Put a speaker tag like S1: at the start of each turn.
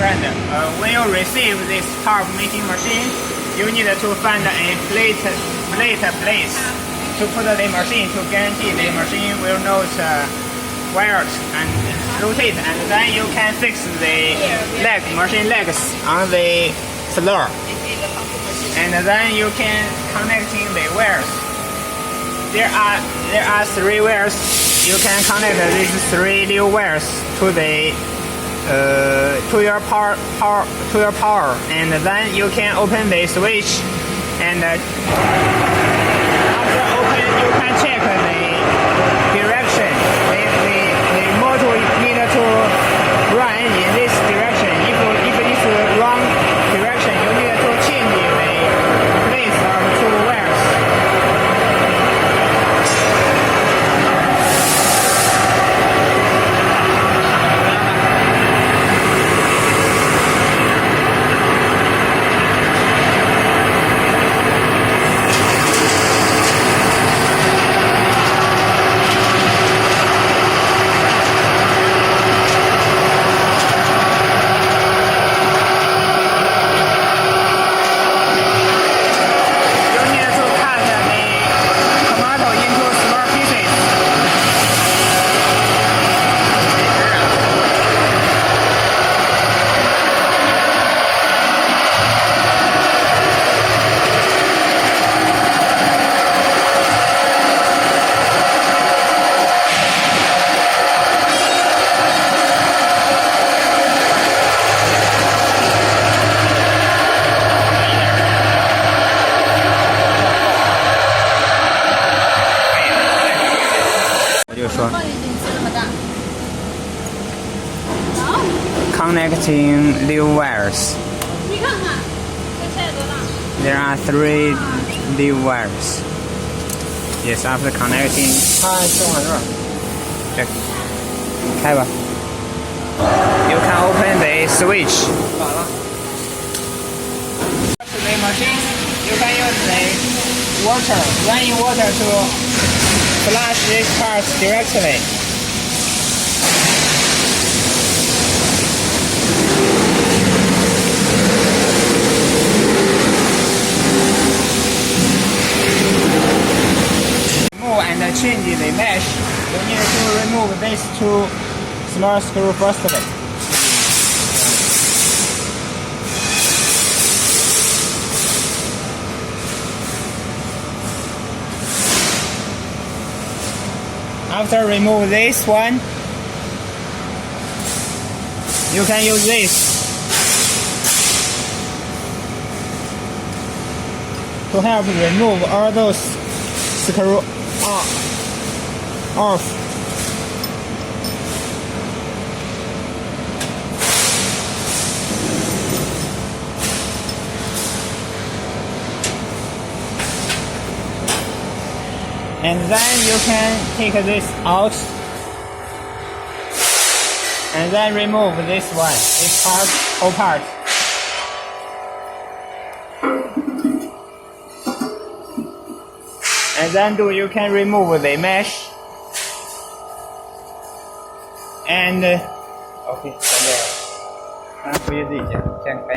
S1: friend, when you receive this carb making machine, you need to find a flat place to put the machine to guarantee the machine will not wire and rotate, and then you can fix the machine legs on the floor, and then you can connecting the wires. There are 3 wires. You can connect these 3 new wires to the to your power, and then you can open the switch, and after open you can check the direction. The motor need to run in this direction. If it is the wrong direction, you need to change the place of 2 wires. Connecting new wires. There are 3 new wires. Yes, after connecting. 开吧。You can open the switch. The machine, you can use the running water to flush these parts directly. And change the mesh, you need to remove these 2 small screws firstly. After remove this one, you can use this to help remove all those screws off. And then you can take this out, and then remove this one, this part, whole part. And then you can remove the mesh. And okay， 咱这回去自己剪开。